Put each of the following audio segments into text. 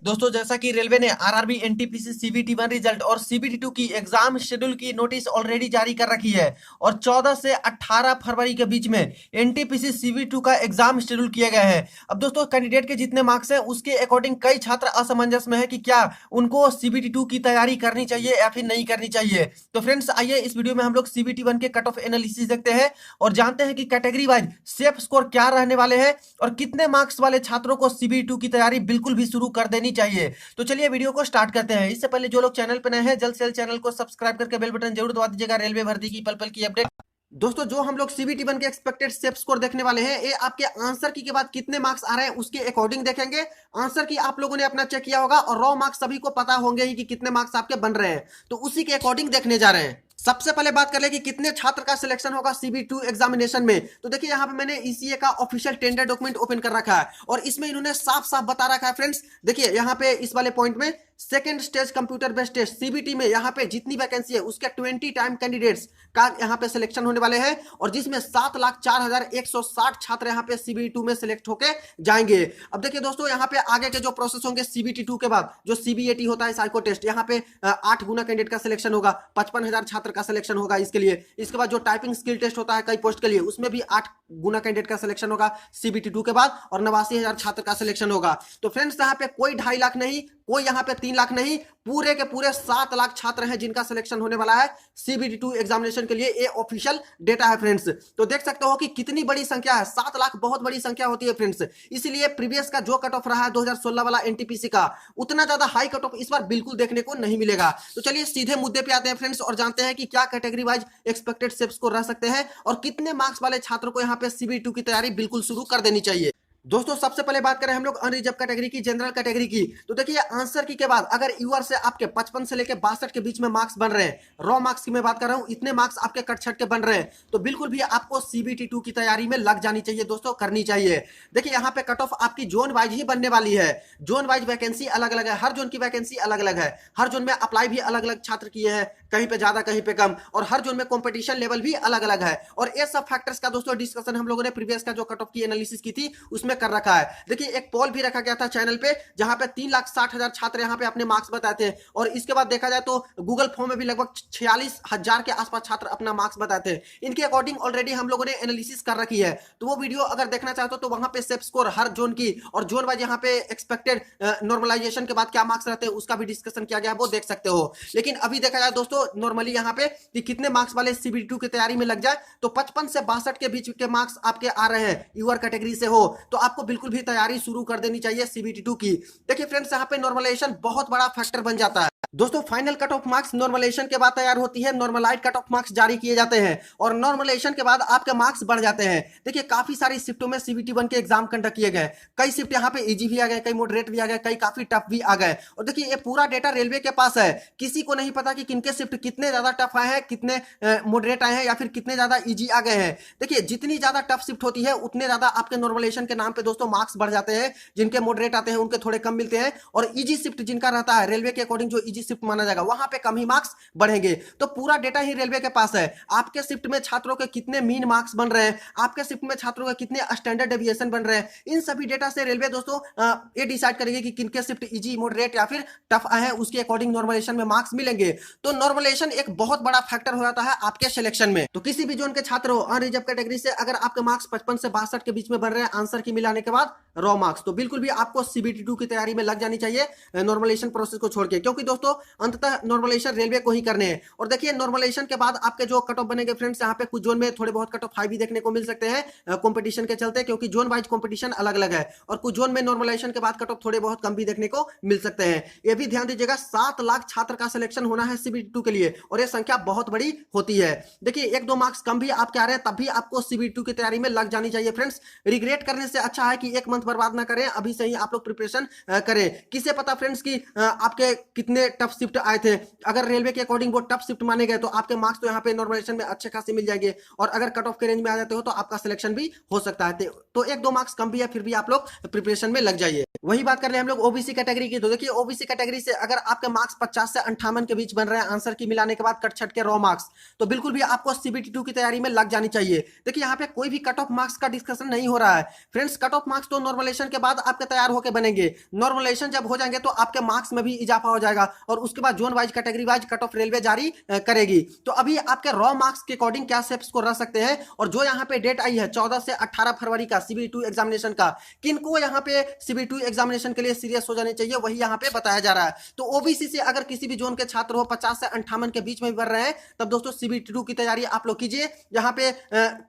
दोस्तों जैसा कि रेलवे ने आरआरबी एनटीपीसी सीबीटी 1 रिजल्ट और सीबीटी 2 की एग्जाम शेड्यूल की नोटिस ऑलरेडी जारी कर रखी है और 14 से 18 फरवरी के बीच में एनटीपीसी सीबीटी 2 का एग्जाम शेड्यूल किया गया है। अब दोस्तों कैंडिडेट के जितने मार्क्स हैं उसके अकॉर्डिंग कई छात्र असमंजस में है कि क्या उनको सीबीटी 2 की तैयारी करनी चाहिए या फिर नहीं करनी चाहिए। तो फ्रेंड्स आइए इस वीडियो में हम लोग सीबीटी 1 के कट ऑफ एनालिसिस देखते हैं और जानते हैं कि कैटेगरी वाइज सेफ स्कोर क्या रहने वाले हैं और कितने मार्क्स वाले छात्रों को सीबीटी 2 की तैयारी बिल्कुल भी शुरू कर देनी चाहिए। तो चलिए वीडियो को स्टार्ट करते हैं। इससे पहले जो लोग चैनल पर नए हैं जल्द से जल्द चैनल को सब्सक्राइब करके बेल बटन जरूर दबा दीजिएगा रेलवे भर्ती की पल पल की अपडेट। दोस्तों जो हम लोग सीबीटी 1 के एक्सपेक्टेड सेफ स्कोर देखने वाले हैं ये आपके आंसर की के बाद कितने मार्क्स आ रहे हैं उसके अकॉर्डिंग देखेंगे। आंसर की आप लोगों ने अपना चेक किया होगा और रॉ मार्क्स सभी को पता होंगे ही कि कितने मार्क्स आपके बन रहे हैं, तो उसी के अकॉर्डिंग देखने जा रहे हैं। सबसे पहले बात कर ले कि कितने छात्र का सिलेक्शन होगा सीबीटी 2 एग्जामिनेशन में। तो देखिए यहाँ पे मैंने ईसीए का ऑफिशियल टेंडर डॉक्यूमेंट ओपन कर रखा है और इसमें इन्होंने साफ साफ बता रखा है फ्रेंड्स। देखिए यहाँ पे इस वाले पॉइंट में second stage computer based test CBT में यहाँ पे जितनी वैकेंसी है उसके 20 टाइम कैंडिडेट्स का यहाँ पे सिलेक्शन होने वाले हैं और जिसमें 7,04,160 छात्र यहाँ पे सीबीटी 2 में सिलेक्ट होके जाएंगे। अब देखिए दोस्तों यहाँ पे आगे के जो प्रोसेस होंगे सीबीटी 2 के बाद जो सीबीएटी होता है साइको टेस्ट, यहाँ पे 8 गुना कैंडिडेट का सिलेक्शन होगा, 55,000 छात्र का सिलेक्शन होगा इसके लिए। इसके बाद जो टाइपिंग स्किल टेस्ट होता है कई पोस्ट के लिए उसमें भी 8 गुना कैंडिडेट का सिलेक्शन होगा सीबीटी 2 के बाद और 89,000 छात्र का सिलेक्शन होगा। तो फ्रेंड्स यहाँ पे कोई 2.5 लाख नहीं, कोई यहाँ पे 3 लाख नहीं, पूरे के पूरे 7 लाख छात्र हैं जिनका सिलेक्शन होने वाला है सीबीटी 2 एग्जामिनेशन के लिए। ये ऑफिशियल डेटा है फ्रेंड्स। तो देख सकते हो कि कितनी बड़ी संख्या है, 7 लाख बहुत बड़ी संख्या होती है फ्रेंड्स। इसीलिए प्रीवियस का जो कट ऑफ रहा है 2016 वाला एनटीपीसी का, उतना ज्यादा हाई कट ऑफ इस बार बिल्कुल देखने को नहीं मिलेगा। तो चलिए सीधे मुद्दे पे आते हैं फ्रेंड्स और जानते हैं कि क्या category wise expected safe score रह सकते हैं और कितने मार्क्स वाले छात्र को यहाँ पे सीबीटी 2 की तैयारी बिल्कुल शुरू कर देनी चाहिए। दोस्तों सबसे पहले बात करें हम लोग अनरिजर्व कैटेगरी की, जनरल कैटेगरी की। तो देखिए आंसर की के बाद अगर यूआर से आपके 55 से लेकर 62 के बीच में मार्क्स बन रहे हैं, रॉ मार्क्स की मैं बात कर रहा हूं, इतने मार्क्स आपके कट छट के बन रहे हैं, तो बिल्कुल भी आपको सीबीटी 2 की तैयारी में लग जानी चाहिए दोस्तों, करनी चाहिए। देखिए यहाँ पे कट ऑफ आपकी जोन वाइज ही बनने वाली है। जोन वाइज वैकेंसी अलग अलग है, हर जोन की वैकेंसी अलग अलग है, हर जोन में अप्लाई भी अलग अलग छात्र किए हैं, कहीं पे ज्यादा कहीं पे कम, और हर जोन में कॉम्पिटिशन लेवल भी अलग अलग है। और ये सब फैक्टर्स का दोस्तों डिस्कशन हम लोगों ने प्रीवियस का जो कट ऑफ की एनालिसिस की थी उसमें कर रखा है। देखिए एक पोल भी रखा गया था चैनल पे जहां पे 3,60,000 छात्र यहां पे अपने मार्क्स बताते हैं और इसके बाद देखा जाए तो गूगल फॉर्म में भी लगभग 46,000 के आसपास छात्र अपना मार्क्स बताते हैं। इनके अकॉर्डिंग ऑलरेडी हम लोगों ने एनालिसिस कर रखी है, तो वो वीडियो अगर देखना चाहते हो तो वहां पे सेफ स्कोर हर जोन की और जोन वाइज यहाँ पे एक्सपेक्टेड नॉर्मलाइजेशन के बाद क्या मार्क्स रहते हैं उसका भी डिस्कशन किया गया है, वो देख सकते हो। लेकिन अभी देखा जाए दोस्तों नॉर्मली यहाँ पे कि कितने मार्क्स वाले सीबीटी 2 की तैयारी में लग जाए तो 55 से 62 के बीच के मार्क्स आपके आ रहे हैं, यूआर कैटेगरी से हो तो आपको बिल्कुल भी तैयारी शुरू कर देनी चाहिए सीबीटी 2 की। देखिए फ्रेंड्स यहाँ पे नॉर्मलाइजेशन बहुत बड़ा फैक्टर बन जाता है दोस्तों। Final cut off marks normalisation के बाद तैयार होती है, नॉर्मलाइज्ड कट ऑफ मार्क्स जारी किए जाते हैं और नॉर्मलाइजेशन के बाद आपके मार्क्स बढ़ जाते हैं। देखिए काफी सारी शिफ्टों में सीबीटी 1 के एग्जाम कंडक्ट किए गए, कई शिफ्ट यहाँ पे इजी भी आ गए, कई मॉडरेट भी आ गए, कई काफी टफ भी आ गए। और देखिए ये पूरा डेटा रेलवे के पास है, किसी को नहीं पता कि किनके शिफ्ट कितने ज्यादा टफ आए हैं, कितने मॉडरेट आए हैं या फिर कितने ज्यादा इजी आ गए हैं। देखिए जितनी ज्यादा टफ शिफ्ट होती है उतने ज्यादा आपके नॉर्मलाइजेशन के नाम पे दोस्तों मार्क्स बढ़ जाते हैं, जिनके मॉडरेट आते हैं उनके थोड़े कम मिलते हैं और इजी शिफ्ट जिनका रहता है रेलवे के अकॉर्डिंग जो इजी शिफ्ट माना जाएगा वहां पे कम ही मार्क्स बढ़ेंगे। तो पूरा डेटा ही रेलवे के पास है, आपके शिफ्ट में छात्रों के कितने मीन मार्क्स बन रहे हैं, आपके शिफ्ट में छात्रों के कितने स्टैंडर्ड डेविएशन बन रहे हैं, इन सभी डेटा से रेलवे दोस्तों ये डिसाइड करेगी कि किनके शिफ्ट इजी मॉडरेट या फिर टफ आए हैं, उसके अकॉर्डिंग नॉर्मलाइजेशन में मार्क्स मिलेंगे। तो नॉर्मलाइजेशन एक बहुत बड़ा फैक्टर हो जाता है आपके सिलेक्शन में। तो किसी भी जोन के छात्र हो अनरिजर्व कैटेगरी से अगर आपके मार्क्स 55 से 62 के बीच में बन रहे हैं आंसर की मिलाने के बाद रॉ मार्क्स, तो बिल्कुल भी आपको सीबीटी 2 की तैयारी में लग जानी चाहिए नॉर्मलाइजेशन प्रोसेस को छोड़ के, क्योंकि दोस्तों अंततः नॉर्मलाइजेशन रेलवे को ही करने हैं। और देखिए नॉर्मलाइजेशन के बाद आपके जो कट ऑफ बनेंगे फ्रेंड्स, यहाँ पे कुछ जोन में थोड़े बहुत कट ऑफ हाई भी देखने को मिल सकते हैं कंपटीशन के चलते, क्योंकि जोन वाइज कंपटीशन अलग अलग है और कुछ जोन में नॉर्मलाइजेशन के बाद कट ऑफ थोड़े बहुत कम भी देखने को मिल सकते हैं। ये भी ध्यान दीजिएगा 7 लाख छात्र का सिलेक्शन होना है सीबीटी 2 के लिए और ये संख्या बहुत बड़ी होती है। देखिए 1-2 मार्क्स कम भी आपके आ रहे हैं तब भी आपको सीबीटी 2 की तैयारी में लग जानी चाहिए फ्रेंड्स। रिग्रेट करने से अच्छा है कि 1 मंथ बर्बाद ना करें, अभी से ही आप लोग प्रिपरेशन करें। किसे पता फ्रेंड्स कि आपके कितने पे टफ शिफ्ट आए थे, अगर रेलवे के अकॉर्डिंग वो टफ शिफ्ट माने गए तो आपके मार्क्स तो यहाँ पे नॉर्मलाइजेशन में अच्छे खासे मिल जाएंगे, और अगर कट ऑफ के रेंज में आ जाते हो तो आपका सिलेक्शन भी हो सकता है। तो 1-2 मार्क्स कम भी है, फिर भी आप लोग प्रिपरेशन में लग जाइए। वही बात कर रहे हैं हम लोग ओबीसी कैटेगरी की, तो देखिए ओबीसी कैटेगरी से अगर आपके मार्क्स 50 से 58 के बीच बन रहे हैं आंसर की मिलाने के बाद कट छट के रॉ मार्क्स, तो बिल्कुल भी आपको सीबीटी 2 की तैयारी में लग जानी चाहिए। देखिए यहाँ पे कोई भी कट ऑफ मार्क्स का डिस्कशन नहीं हो रहा है फ्रेंड्स, कट ऑफ मार्क्स तो नॉर्मलाइजेशन के बाद आपके तैयार होकर बनेंगे। नॉर्मलाइजेशन जब हो जाएंगे तो आपके मार्क्स में भी इजाफा हो जाएगा, और उसके बाद zone wise category wise cut off railway जारी करेगी। तो अभी आपके रॉ मार्क्स के अकॉर्डिंग क्या स्टेप्स को रख सकते हैं, और जो यहाँ पे डेट आई है 14 से 18 फरवरी का सीबीटी 2 एग्जामिनेशन का, किनको यहाँ पे सीबीटी 2 एग्जामिनेशन के लिए सीरियस हो जाने चाहिए वही यहाँ पे बताया जा रहा है। तो ओबीसी से अगर किसी भी जोन के छात्र हो 50 से 58 के बीच में भी बढ़ रहे हैं, तब दोस्तों सीबीटी 2 की तैयारी आप लोग कीजिए। यहाँ पे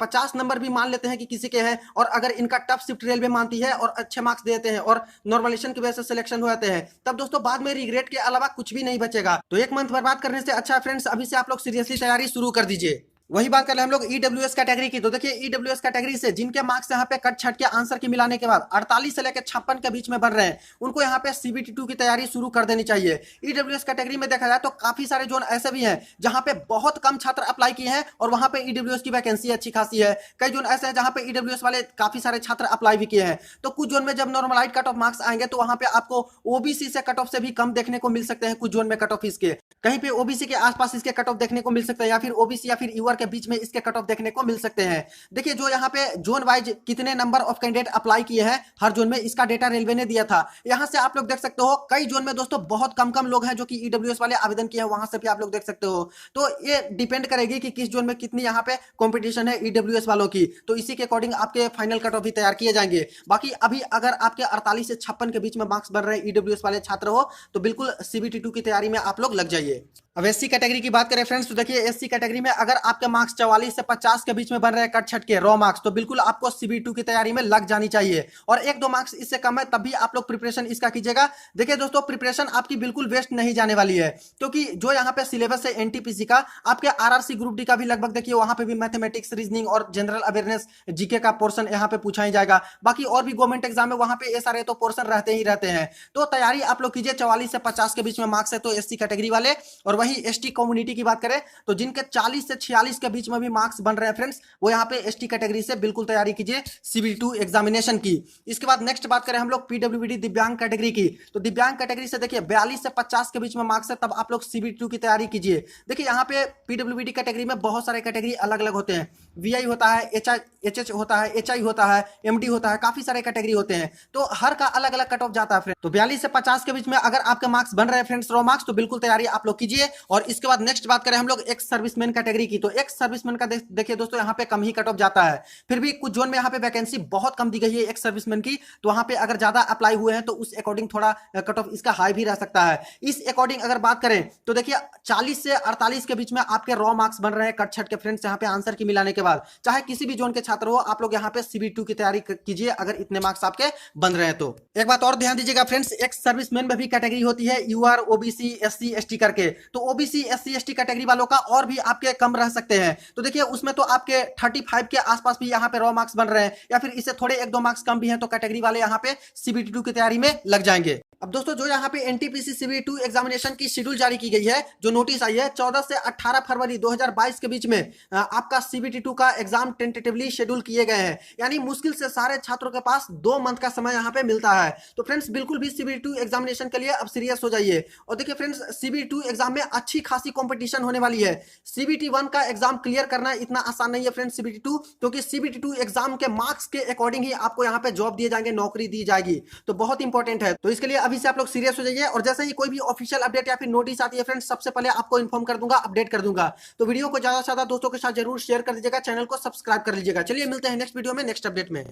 50 नंबर भी मान लेते हैं कि किसी के हैं, और अगर इनका टफ शिफ्ट रेलवे मानती है और अच्छे मार्क्स देते हैं और नॉर्मलाइजेशन की वजह से सिलेक्शन हो जाते हैं, तब दोस्तों बाद में रिग्रेट के अलावा कुछ भी नहीं बचेगा। तो 1 मंथ बर्बाद करने से अच्छा फ्रेंड्स अभी से आप लोग सीरियसली तैयारी शुरू कर दीजिए। वही बात कर रहे हैं हम लोग ईडब्ल्यूएस कैटेगरी की, तो देखिए ईडब्ल्यूएस कैटेगरी से जिनके मार्क्स यहाँ पे कट छट के आंसर की मिलाने के बाद 48 से लेकर 56 के बीच में बढ़ रहे हैं, उनको यहाँ पे सीबीटी 2 की तैयारी शुरू कर देनी चाहिए। ईडब्ल्यूएस कैटेगरी में देखा जाए तो काफी सारे जोन ऐसे भी हैं जहां पे बहुत कम छात्र अप्लाई किए हैं और वहां पे ईडब्ल्यूएस की वैकेंसी अच्छी खासी है। कई जोन ऐसे हैं जहां पे ईडब्ल्यूएस वाले काफी सारे छात्र अप्लाई भी किए हैं। तो कुछ जोन में जब नॉर्मलाइज कट ऑफ मार्क्स आएंगे तो वहां पे आपको ओबीसी से कट ऑफ से भी कम देखने को मिल सकते हैं। कुछ जोन में कट ऑफ इसके कहीं पे ओबीसी के आसपास इसके कट ऑफ देखने को मिल सकते हैं, या फिर ओबीसी या फिर यूआर के बीच में इसके कट ऑफ देखने को मिल सकते हैं। देखिए जो यहाँ पे जोन वाइज कितने नंबर ऑफ कैंडिडेट अप्लाई किए हैं हर जोन में, इसका डेटा रेलवे ने दिया था। यहां से आप लोग देख सकते हो कई जोन में दोस्तों बहुत कम लोग हैं जो कि ईडब्ल्यूएस वाले आवेदन किए हैं, वहां से भी आप लोग देख सकते हो। तो ये डिपेंड करेगी कि किस जोन में कितनी यहाँ पे कॉम्पिटिशन है ईडब्ल्यूएस वालों की, तो इसी के अकॉर्डिंग आपके फाइनल कट ऑफ भी तैयार किए जाएंगे। बाकी अभी अगर आपके 48 से 56 के बीच में मार्क्स बन रहे हैं ईडब्ल्यूएस वाले छात्र हो, तो बिल्कुल सीबीटी 2 की तैयारी में आप लोग लग जाइए। अब एससी कैटेगरी की बात करें फ्रेंड्स, तो देखिए एससी कैटेगरी में अगर आपके मार्क्स 44 से 50 के बीच में बन रहे हैं कट छट के रॉ मार्क्स, तो बिल्कुल आपको सीबीटी 2 की तैयारी में लग जानी चाहिए। और 1-2 मार्क्स इससे कम है तब भी आप लोग प्रिपरेशन इसका कीजिएगा। देखिए दोस्तों प्रिपरेशन आपकी बिल्कुल वेस्ट नहीं जाने वाली है, क्योंकि जो यहाँ पे सिलेबस है एनटीपीसी का, आपके आरआरसी ग्रुप डी का भी लगभग देखिए वहां पे भी मैथमेटिक्स, रीजनिंग और जनरल अवेयरनेस जीके का पोर्शन यहाँ पे पूछा ही जाएगा। बाकी और भी गवर्नमेंट एग्जाम में वहां पे ये सारे तो पोर्शन रहते ही रहते हैं। तो तैयारी आप लोग कीजिए। 44 से 50 के बीच में मार्क्स है तो एससी कैटेगरी वाले, और वही एसटी कम्युनिटी की बात करें तो जिनके 40 से 46 के बीच में भी मार्क्स बन रहे हैं फ्रेंड्स, वो यहाँ पे एसटी कैटेगरी से बिल्कुल तैयारी कीजिए सीबीटी 2 एग्जामिनेशन की। इसके बाद नेक्स्ट बात करें हम लोग पीडब्ल्यूडी दिव्यांग कैटेगरी की, तो दिव्यांग कैटेगरी से देखिए 42 से 50 के बीच में मार्क्स है, तब आप लोग सीबीटी 2 की तैयारी कीजिए। देखिए यहाँ पे पीडब्ल्यूडी कैटेगरी में बहुत सारे कैटेगरी अलग अलग होते हैं, वीआई होता है, एचएच होता है, एचआई होता है, एमडी होता है, काफी सारे कैटेगरी होते हैं, तो हर का अलग अलग कट ऑफ जाता है फ्रेंड्स। तो 42 से 50 के बीच में अगर आपके मार्क्स बन रहे हैं फ्रेंड्स रॉ मार्क्स, तो बिल्कुल तैयारी आप लोग कीजिए। और इसके बाद नेक्स्ट बात करें हम लोग एक्स सर्विसमैन कैटेगरी की, तो एक्स सर्विसमैन का देखिए दोस्तों यहाँ पे कम ही कट ऑफ जाता है, फिर भी कुछ जोन में यहाँ पे वैकेंसी बहुत कम दी गई है एक्स सर्विसमैन की, तो वहां पे अगर ज्यादा अप्लाई हुए हैं तो उस अकॉर्डिंग थोड़ा कट ऑफ इसका हाई भी रह सकता है। इस अकॉर्डिंग अगर बात करें तो देखिए 40 से 48 के बीच में आपके रॉ मार्क्स बन रहे हैं कट छट के फ्रेंड्स, यहाँ पे आंसर की मिलाने के बाद चाहे किसी भी जोन के छात्र हो, आप लोग यहाँ पे सीबीटी 2 की तैयारी कीजिए अगर इतने मार्क्स आपके बन रहे हैं तो। एक बात और ध्यान दीजिएगा फ्रेंड्स, एक्स सर्विसमैन में भी कैटेगरी होती है यूआर, ओबीसी, एससी, एसटी करके, तो ओबीसी, एससी, एसटी कैटेगरी वालों का और भी आपके कम रह सकते हैं। तो देखिए उसमें तो आपके 35 के आसपास भी यहाँ पे रॉ मार्क्स बन रहे हैं, या फिर इससे थोड़े 1-2 मार्क्स कम भी हैं, तो कैटेगरी वाले यहाँ पे सीबीटी 2 की तैयारी में लग जाएंगे। अब दोस्तों जो यहाँ पे एनटीपीसी सीबीटी 2 एग्जामिनेशन की शेड्यूल जारी की गई है, जो नोटिस आई है 14 से 18 फरवरी 2022 के बीच में आपका सीबीटी 2 का एग्जाम टेंटेटिवली शेड्यूल किए गए हैं, यानी मुश्किल से सारे छात्रों के पास 2 मंथ का समय यहाँ पे मिलता है। तो फ्रेंड्स बिल्कुल भी सीबीटी 2 एग्जामिनेशन के लिए अब सीरियस हो जाइए। और देखिए फ्रेंड्स सीबीटी 2 एग्जाम में अच्छी खासी कॉम्पिटिशन होने वाली है। सीबीटी 1 का एग्जाम क्लियर करना इतना आसान नहीं है फ्रेंड्स सीबीटी 2, क्योंकि सीबीटी 2 एग्जाम के मार्क्स के अकॉर्डिंग ही आपको यहाँ पे जॉब दिए जाएंगे, नौकरी दी जाएगी, तो बहुत इंपॉर्टेंट है। तो इसके लिए अभी से आप लोग सीरियस हो जाइए, और जैसे ही कोई भी ऑफिशियल अपडेट या फिर नोटिस आती है फ्रेंड्स, सबसे पहले आपको इन्फॉर्म कर दूंगा, अपडेट कर दूंगा। तो वीडियो को ज्यादा से ज्यादा दोस्तों के साथ जरूर शेयर कर दीजिएगा, चैनल को सब्सक्राइब कर लीजिएगा। चलिए मिलते हैं नेक्स्ट वीडियो में नेक्स्ट अपडेट में।